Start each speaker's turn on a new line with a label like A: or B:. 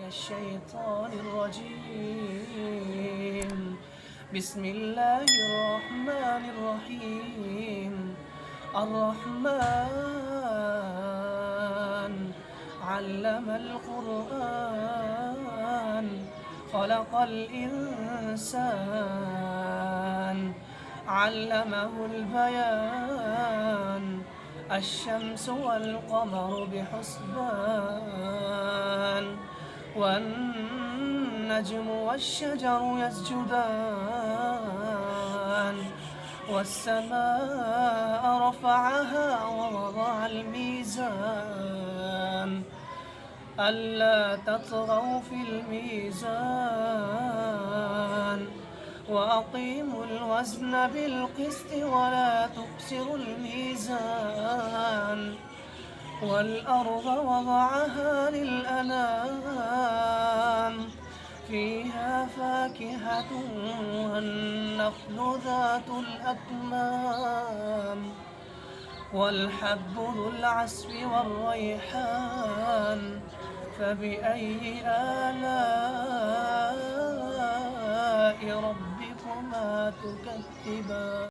A: الشيطان الرجيم. بسم الله الرحمن الرحيم. الرحمن علم القرآن خلق الإنسان علمه البيان. الشمس والقمر بحسبان والنجم والشجر يسجدان. والسماء رفعها ووضع الميزان ألا تطغوا في الميزان وأقيموا الوزن بالقسط ولا تخسروا الميزان. والأرض وضعها للأنام فيها فاكهة والنخل ذات الأكمام والحب ذو العصف والريحان. فبأي آلاء ربكما تكذبان؟